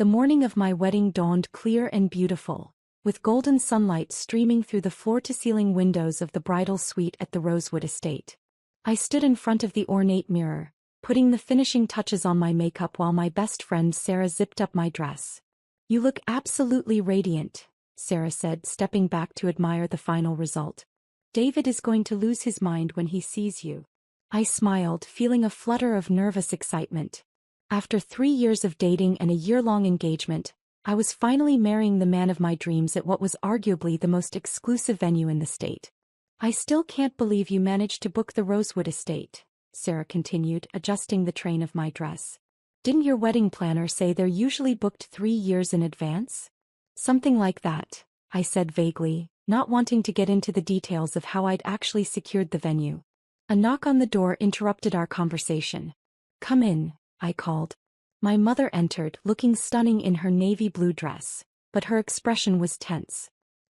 The morning of my wedding dawned clear and beautiful, with golden sunlight streaming through the floor-to-ceiling windows of the bridal suite at the Rosewood estate. I stood in front of the ornate mirror, putting the finishing touches on my makeup while my best friend Sarah zipped up my dress. "You look absolutely radiant," Sarah said, stepping back to admire the final result. "David is going to lose his mind when he sees you." I smiled, feeling a flutter of nervous excitement. After 3 years of dating and a year-long engagement, I was finally marrying the man of my dreams at what was arguably the most exclusive venue in the state. "I still can't believe you managed to book the Rosewood estate," Sarah continued, adjusting the train of my dress. "Didn't your wedding planner say they're usually booked 3 years in advance?" "Something like that," I said vaguely, not wanting to get into the details of how I'd actually secured the venue. A knock on the door interrupted our conversation. "Come in," I called. My mother entered, looking stunning in her navy blue dress, but her expression was tense.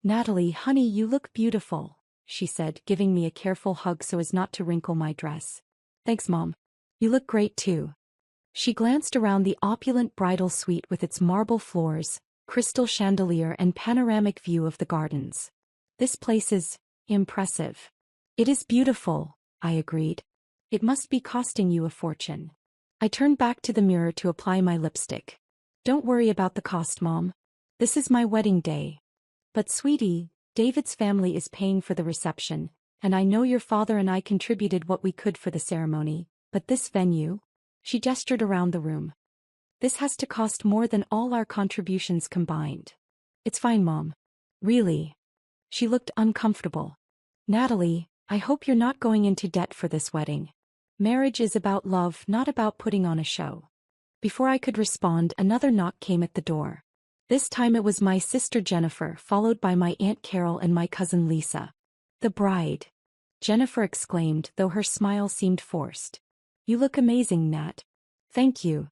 "Natalie, honey, you look beautiful," she said, giving me a careful hug so as not to wrinkle my dress. "Thanks, Mom. You look great too." She glanced around the opulent bridal suite with its marble floors, crystal chandelier and panoramic view of the gardens. "This place is impressive." "It is beautiful," I agreed. "It must be costing you a fortune." I turned back to the mirror to apply my lipstick. "Don't worry about the cost, Mom. This is my wedding day." "But sweetie, David's family is paying for the reception, and I know your father and I contributed what we could for the ceremony, but this venue?" She gestured around the room. "This has to cost more than all our contributions combined." "It's fine, Mom." "Really?" She looked uncomfortable. "Natalie, I hope you're not going into debt for this wedding. Marriage is about love, not about putting on a show." Before I could respond, another knock came at the door. This time it was my sister Jennifer, followed by my Aunt Carol and my cousin Lisa. "The bride," Jennifer exclaimed, though her smile seemed forced. "You look amazing, Nat." "Thank you."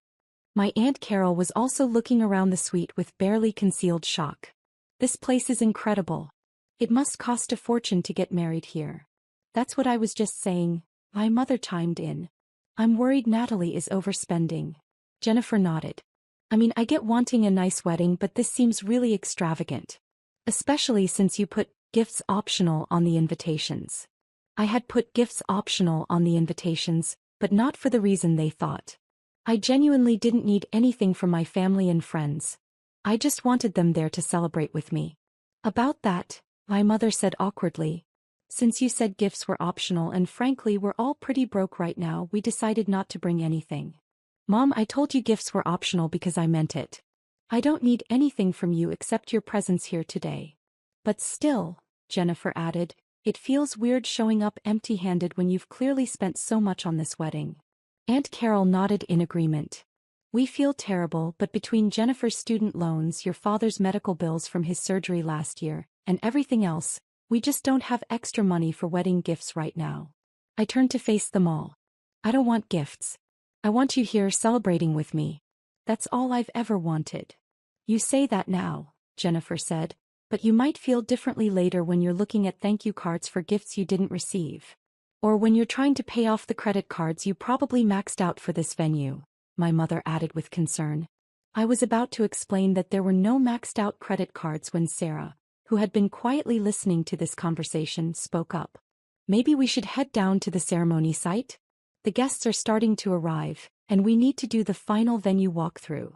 My Aunt Carol was also looking around the suite with barely concealed shock. "This place is incredible. It must cost a fortune to get married here." "That's what I was just saying," my mother chimed in. "I'm worried Natalie is overspending." Jennifer nodded. "I mean, I get wanting a nice wedding, but this seems really extravagant. Especially since you put gifts optional on the invitations." I had put gifts optional on the invitations, but not for the reason they thought. I genuinely didn't need anything from my family and friends. I just wanted them there to celebrate with me. "About that," my mother said awkwardly. "Since you said gifts were optional and frankly we're all pretty broke right now, we decided not to bring anything." "Mom, I told you gifts were optional because I meant it. I don't need anything from you except your presence here today." "But still," Jennifer added, "it feels weird showing up empty-handed when you've clearly spent so much on this wedding." Aunt Carol nodded in agreement. "We feel terrible, but between Jennifer's student loans, your father's medical bills from his surgery last year, and everything else, we just don't have extra money for wedding gifts right now." I turned to face them all. "I don't want gifts. I want you here celebrating with me. That's all I've ever wanted." "You say that now," Jennifer said, "but you might feel differently later when you're looking at thank you cards for gifts you didn't receive. Or when you're trying to pay off the credit cards you probably maxed out for this venue," my mother added with concern. I was about to explain that there were no maxed-out credit cards when Sarah, who had been quietly listening to this conversation, spoke up. "Maybe we should head down to the ceremony site? The guests are starting to arrive, and we need to do the final venue walkthrough."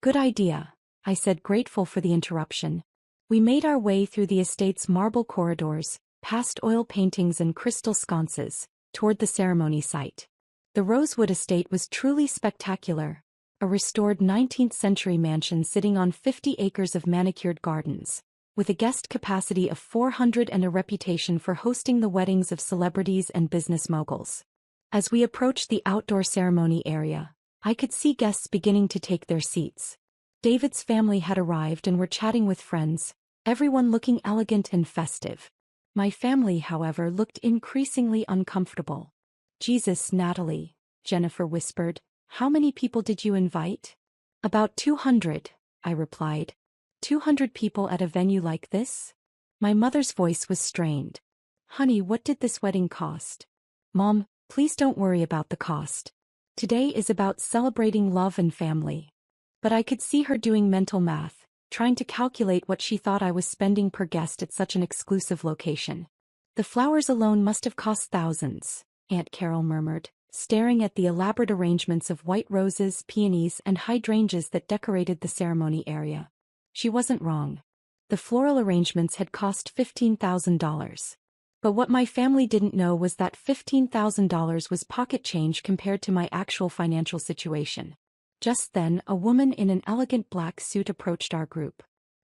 "Good idea," I said, grateful for the interruption. We made our way through the estate's marble corridors, past oil paintings and crystal sconces, toward the ceremony site. The Rosewood estate was truly spectacular, a restored 19th-century mansion sitting on 50 acres of manicured gardens, with a guest capacity of 400 and a reputation for hosting the weddings of celebrities and business moguls. As we approached the outdoor ceremony area, I could see guests beginning to take their seats. David's family had arrived and were chatting with friends, everyone looking elegant and festive. My family, however, looked increasingly uncomfortable. "Jesus, Natalie," Jennifer whispered, "how many people did you invite?" "About 200, I replied. 200 people at a venue like this?" My mother's voice was strained. "Honey, what did this wedding cost?" "Mom, please don't worry about the cost. Today is about celebrating love and family." But I could see her doing mental math, trying to calculate what she thought I was spending per guest at such an exclusive location. The flowers alone must have cost thousands, Aunt Carol murmured, staring at the elaborate arrangements of white roses, peonies, and hydrangeas that decorated the ceremony area. She wasn't wrong. The floral arrangements had cost $15,000. But what my family didn't know was that $15,000 was pocket change compared to my actual financial situation. Just then, a woman in an elegant black suit approached our group.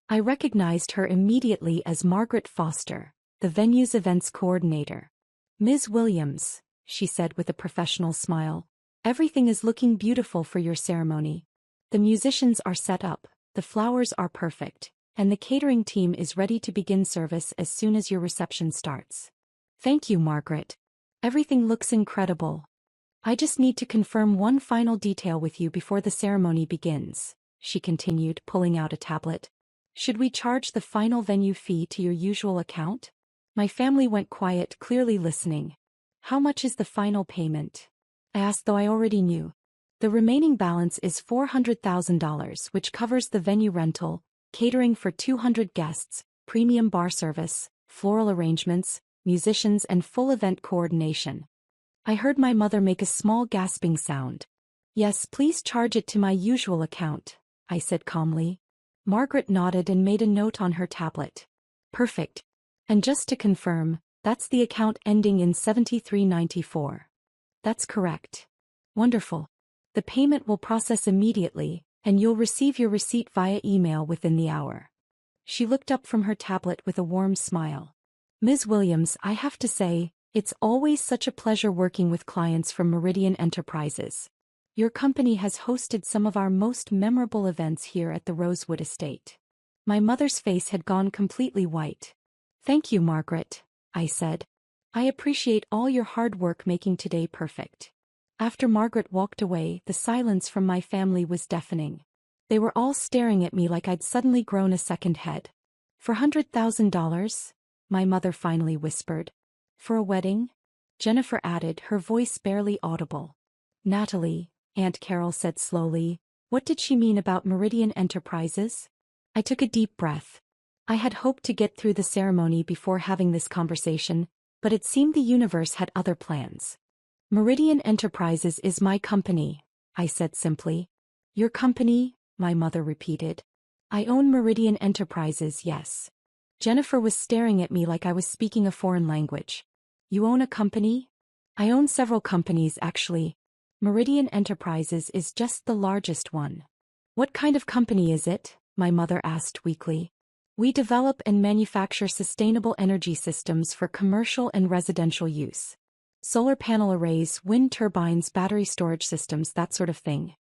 I recognized her immediately as Margaret Foster, the venue's events coordinator. "Ms. Williams," she said with a professional smile, "everything is looking beautiful for your ceremony. The musicians are set up, the flowers are perfect, and the catering team is ready to begin service as soon as your reception starts." "Thank you, Margaret. Everything looks incredible. I just need to confirm one final detail with you before the ceremony begins," she continued, pulling out a tablet. "Should we charge the final venue fee to your usual account?" My family went quiet, clearly listening. "How much is the final payment?" I asked, though I already knew. "The remaining balance is $400,000, which covers the venue rental, catering for 200 guests, premium bar service, floral arrangements, musicians, and full event coordination." I heard my mother make a small gasping sound. "Yes, please charge it to my usual account," I said calmly. Margaret nodded and made a note on her tablet. "Perfect. And just to confirm, that's the account ending in 7394. "That's correct." "Wonderful. The payment will process immediately, and you'll receive your receipt via email within the hour." She looked up from her tablet with a warm smile. "Ms. Williams, I have to say, it's always such a pleasure working with clients from Meridian Enterprises. Your company has hosted some of our most memorable events here at the Rosewood Estate." My mother's face had gone completely white. "Thank you, Margaret," I said. "I appreciate all your hard work making today perfect." After Margaret walked away, the silence from my family was deafening. They were all staring at me like I'd suddenly grown a second head. "$400,000? My mother finally whispered. "For a wedding?" Jennifer added, her voice barely audible. "Natalie," Aunt Carol said slowly, "what did she mean about Meridian Enterprises?" I took a deep breath. I had hoped to get through the ceremony before having this conversation, but it seemed the universe had other plans. "Meridian Enterprises is my company," I said simply. "Your company?" my mother repeated. "I own Meridian Enterprises, yes." Jennifer was staring at me like I was speaking a foreign language. "You own a company?" "I own several companies, actually. Meridian Enterprises is just the largest one." "What kind of company is it?" my mother asked weakly. "We develop and manufacture sustainable energy systems for commercial and residential use. Solar panel arrays, wind turbines, battery storage systems, that sort of thing."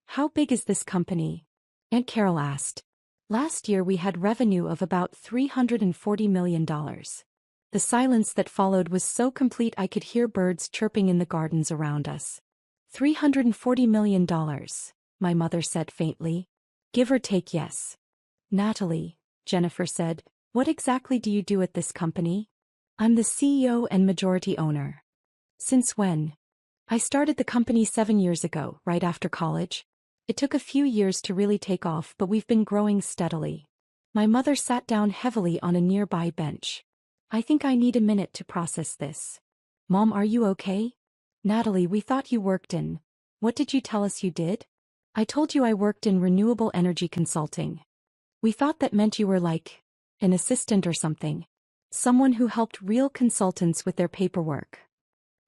"How big is this company?" Aunt Carol asked. "Last year we had revenue of about $340 million. The silence that followed was so complete I could hear birds chirping in the gardens around us. $340 million, my mother said faintly. "Give or take, yes." "Natalie," Jennifer said, "what exactly do you do at this company?" "I'm the CEO and majority owner." "Since when?" "I started the company 7 years ago, right after college. It took a few years to really take off, but we've been growing steadily." My mother sat down heavily on a nearby bench. "I think I need a minute to process this." "Mom, are you okay?" "Natalie, we thought you worked in... What did you tell us you did?" "I told you I worked in renewable energy consulting." "We thought that meant you were like... an assistant or something. Someone who helped real consultants with their paperwork."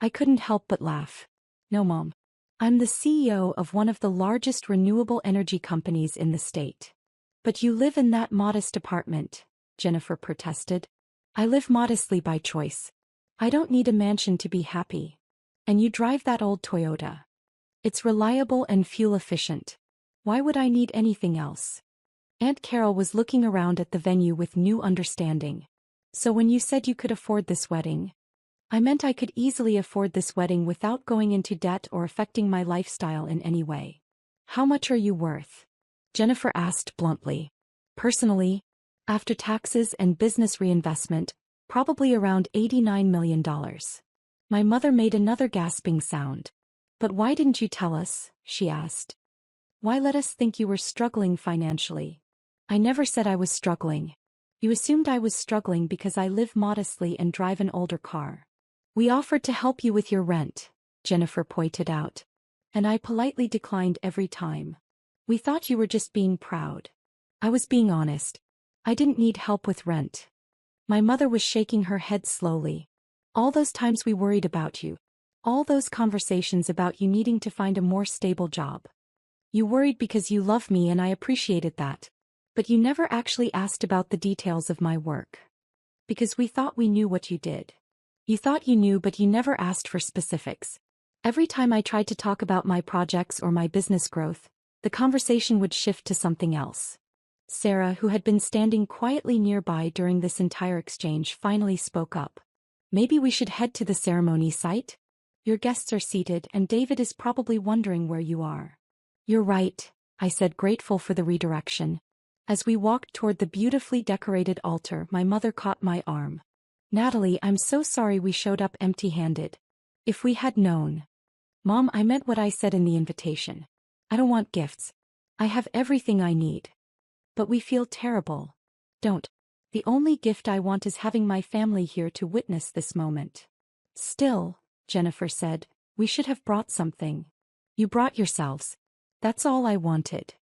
I couldn't help but laugh. "No, Mom. I'm the CEO of one of the largest renewable energy companies in the state." "But you live in that modest apartment," Jennifer protested. "I live modestly by choice. I don't need a mansion to be happy. And you drive that old Toyota. It's reliable and fuel efficient. Why would I need anything else?" Aunt Carol was looking around at the venue with new understanding. "So when you said you could afford this wedding..." "I meant I could easily afford this wedding without going into debt or affecting my lifestyle in any way." "How much are you worth?" Jennifer asked bluntly. "Personally, after taxes and business reinvestment, probably around $89 million. My mother made another gasping sound. "But why didn't you tell us?" she asked. Why let us think you were struggling financially? I never said I was struggling. You assumed I was struggling because I live modestly and drive an older car. We offered to help you with your rent, Jennifer pointed out. And I politely declined every time. We thought you were just being proud. I was being honest. I didn't need help with rent. My mother was shaking her head slowly. All those times we worried about you. All those conversations about you needing to find a more stable job. You worried because you love me and I appreciated that. But you never actually asked about the details of my work. Because we thought we knew what you did. You thought you knew, but you never asked for specifics. Every time I tried to talk about my projects or my business growth, the conversation would shift to something else. Sarah, who had been standing quietly nearby during this entire exchange, finally spoke up. Maybe we should head to the ceremony site? Your guests are seated and David is probably wondering where you are. You're right, I said, grateful for the redirection. As we walked toward the beautifully decorated altar, my mother caught my arm. Natalie, I'm so sorry we showed up empty-handed. If we had known. Mom, I meant what I said in the invitation. I don't want gifts. I have everything I need. But we feel terrible. Don't. The only gift I want is having my family here to witness this moment. Still, Jennifer said, we should have brought something. You brought yourselves. That's all I wanted.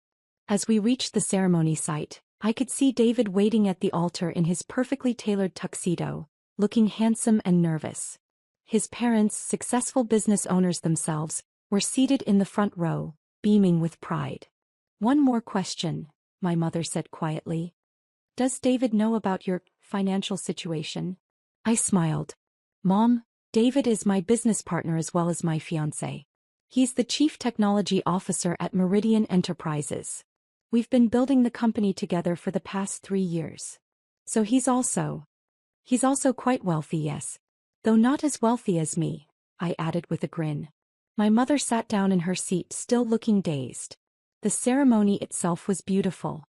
As we reached the ceremony site, I could see David waiting at the altar in his perfectly tailored tuxedo, looking handsome and nervous. His parents, successful business owners themselves, were seated in the front row, beaming with pride. One more question, my mother said quietly. Does David know about your financial situation? I smiled. Mom, David is my business partner as well as my fiancé. He's the Chief Technology Officer at Meridian Enterprises. We've been building the company together for the past 3 years. So he's also quite wealthy, yes. Though not as wealthy as me, I added with a grin. My mother sat down in her seat, still looking dazed. The ceremony itself was beautiful.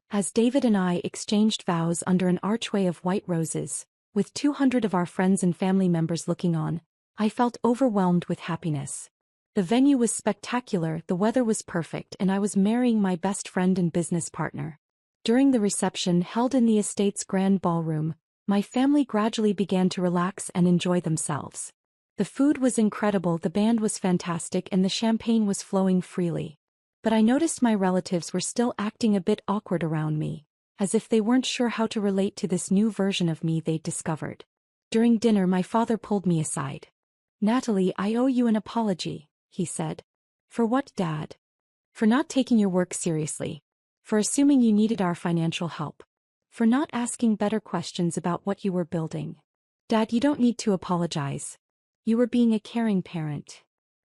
As David and I exchanged vows under an archway of white roses, with 200 of our friends and family members looking on, I felt overwhelmed with happiness. The venue was spectacular, the weather was perfect, and I was marrying my best friend and business partner. During the reception held in the estate's grand ballroom, my family gradually began to relax and enjoy themselves. The food was incredible, the band was fantastic, and the champagne was flowing freely. But I noticed my relatives were still acting a bit awkward around me, as if they weren't sure how to relate to this new version of me they'd discovered. During dinner, my father pulled me aside. Natalie, I owe you an apology, he said. For what, Dad? For not taking your work seriously. For assuming you needed our financial help. For not asking better questions about what you were building. Dad, you don't need to apologize. You were being a caring parent.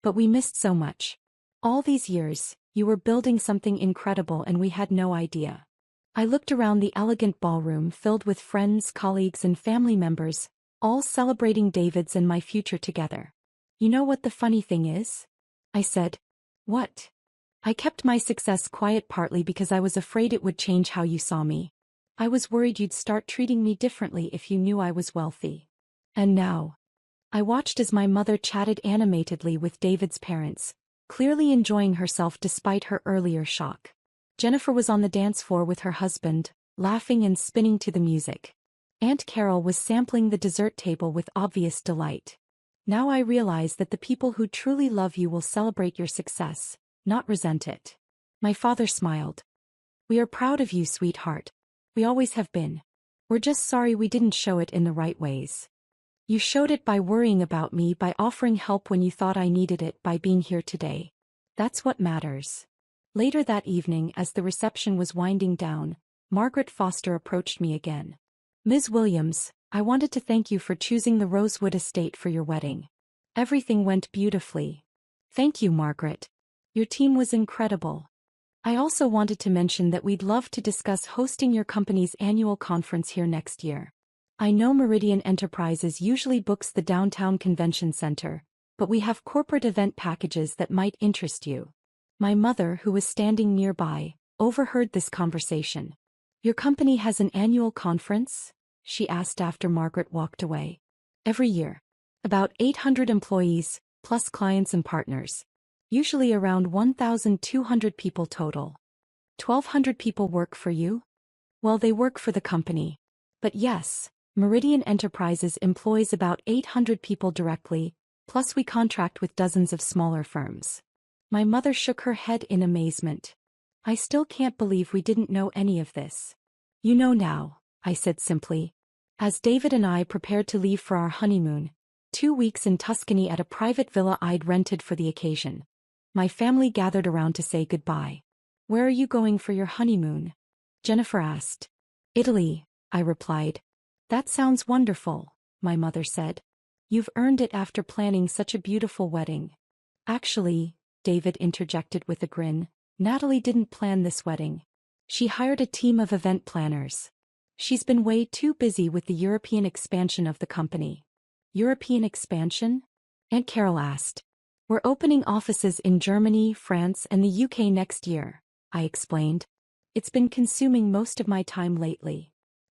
But we missed so much. All these years, you were building something incredible and we had no idea. I looked around the elegant ballroom filled with friends, colleagues, and family members, all celebrating David's and my future together. You know what the funny thing is? I said. What? I kept my success quiet partly because I was afraid it would change how you saw me. I was worried you'd start treating me differently if you knew I was wealthy. And now. I watched as my mother chatted animatedly with David's parents, clearly enjoying herself despite her earlier shock. Jennifer was on the dance floor with her husband, laughing and spinning to the music. Aunt Carol was sampling the dessert table with obvious delight. Now I realize that the people who truly love you will celebrate your success, not resent it. My father smiled. We are proud of you, sweetheart. We always have been. We're just sorry we didn't show it in the right ways. You showed it by worrying about me, by offering help when you thought I needed it, by being here today. That's what matters. Later that evening, as the reception was winding down, Margaret Foster approached me again. Ms. Williams, I wanted to thank you for choosing the Rosewood Estate for your wedding. Everything went beautifully. Thank you, Margaret. Your team was incredible. I also wanted to mention that we'd love to discuss hosting your company's annual conference here next year. I know Meridian Enterprises usually books the downtown convention center, but we have corporate event packages that might interest you. My mother, who was standing nearby, overheard this conversation. Your company has an annual conference? She asked after Margaret walked away. Every year. About 800 employees, plus clients and partners. Usually around 1,200 people total. 1,200 people work for you? Well, they work for the company. But yes, Meridian Enterprises employs about 800 people directly, plus we contract with dozens of smaller firms. My mother shook her head in amazement. I still can't believe we didn't know any of this. You know now, I said simply. As David and I prepared to leave for our honeymoon, 2 weeks in Tuscany at a private villa I'd rented for the occasion. My family gathered around to say goodbye. Where are you going for your honeymoon? Jennifer asked. Italy, I replied. That sounds wonderful, my mother said. You've earned it after planning such a beautiful wedding. Actually, David interjected with a grin, Natalie didn't plan this wedding. She hired a team of event planners. She's been way too busy with the European expansion of the company. European expansion? Aunt Carol asked. We're opening offices in Germany, France, and the UK next year, I explained. It's been consuming most of my time lately.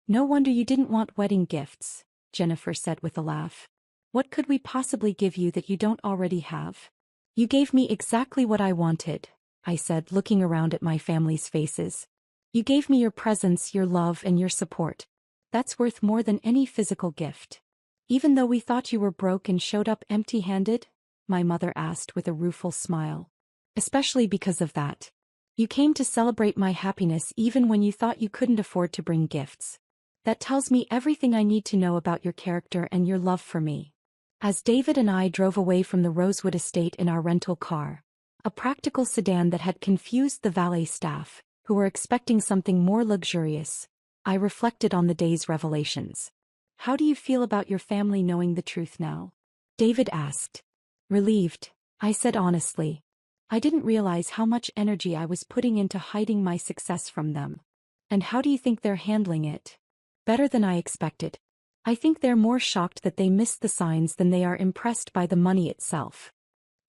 No wonder you didn't want wedding gifts, Jennifer said with a laugh. What could we possibly give you that you don't already have? You gave me exactly what I wanted, I said, looking around at my family's faces. You gave me your presence, your love, and your support. That's worth more than any physical gift. Even though we thought you were broke and showed up empty-handed? My mother asked with a rueful smile. Especially because of that. You came to celebrate my happiness even when you thought you couldn't afford to bring gifts. That tells me everything I need to know about your character and your love for me. As David and I drove away from the Rosewood estate in our rental car, a practical sedan that had confused the valet staff, who were expecting something more luxurious, I reflected on the day's revelations. How do you feel about your family knowing the truth now? David asked. Relieved, I said honestly. I didn't realize how much energy I was putting into hiding my success from them. And how do you think they're handling it? Better than I expected. I think they're more shocked that they missed the signs than they are impressed by the money itself.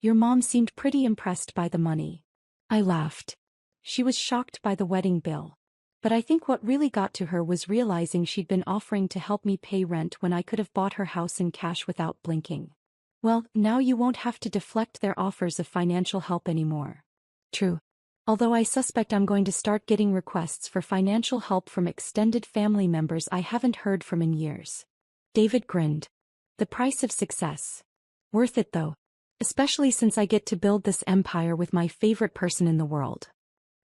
Your mom seemed pretty impressed by the money. I laughed. She was shocked by the wedding bill. But I think what really got to her was realizing she'd been offering to help me pay rent when I could have bought her house in cash without blinking. Well, now you won't have to deflect their offers of financial help anymore. True. Although I suspect I'm going to start getting requests for financial help from extended family members I haven't heard from in years. David grinned. The price of success. Worth it though. Especially since I get to build this empire with my favorite person in the world.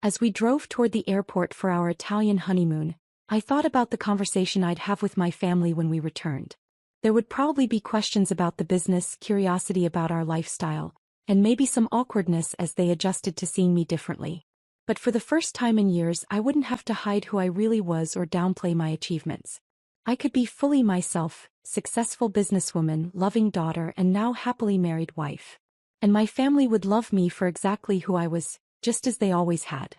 As we drove toward the airport for our Italian honeymoon, I thought about the conversation I'd have with my family when we returned. There would probably be questions about the business, curiosity about our lifestyle, and maybe some awkwardness as they adjusted to seeing me differently. But for the first time in years, I wouldn't have to hide who I really was or downplay my achievements. I could be fully myself, successful businesswoman, loving daughter, and now happily married wife. And my family would love me for exactly who I was, just as they always had.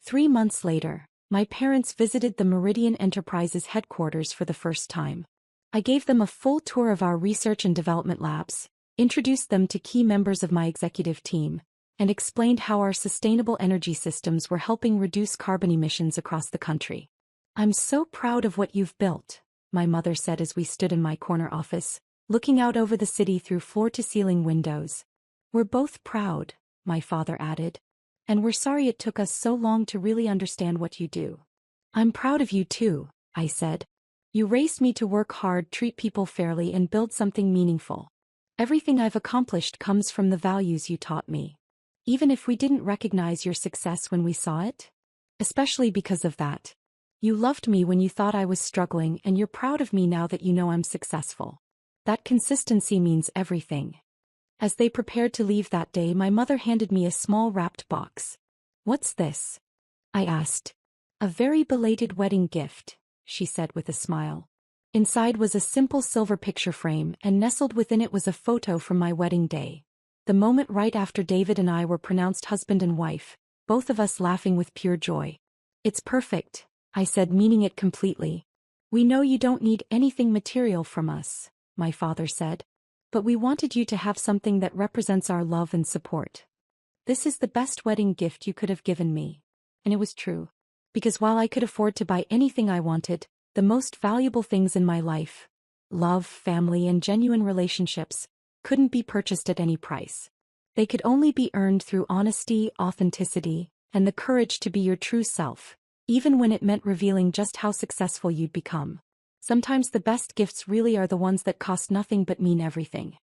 3 months later, my parents visited the Meridian Enterprises headquarters for the first time. I gave them a full tour of our research and development labs, introduced them to key members of my executive team, and explained how our sustainable energy systems were helping reduce carbon emissions across the country. I'm so proud of what you've built, my mother said as we stood in my corner office, looking out over the city through floor-to-ceiling windows. We're both proud, my father added. And we're sorry it took us so long to really understand what you do. I'm proud of you too, I said. You raised me to work hard, treat people fairly, and build something meaningful. Everything I've accomplished comes from the values you taught me. Even if we didn't recognize your success when we saw it? Especially because of that. You loved me when you thought I was struggling, and you're proud of me now that you know I'm successful. That consistency means everything. As they prepared to leave that day, my mother handed me a small wrapped box. What's this? I asked. A very belated wedding gift, she said with a smile. Inside was a simple silver picture frame, and nestled within it was a photo from my wedding day. The moment right after David and I were pronounced husband and wife, both of us laughing with pure joy. It's perfect, I said, meaning it completely. We know you don't need anything material from us, my father said. But we wanted you to have something that represents our love and support. This is the best wedding gift you could have given me. And it was true. Because while I could afford to buy anything I wanted, the most valuable things in my life, love, family, and genuine relationships, couldn't be purchased at any price. They could only be earned through honesty, authenticity, and the courage to be your true self, even when it meant revealing just how successful you'd become. Sometimes the best gifts really are the ones that cost nothing but mean everything.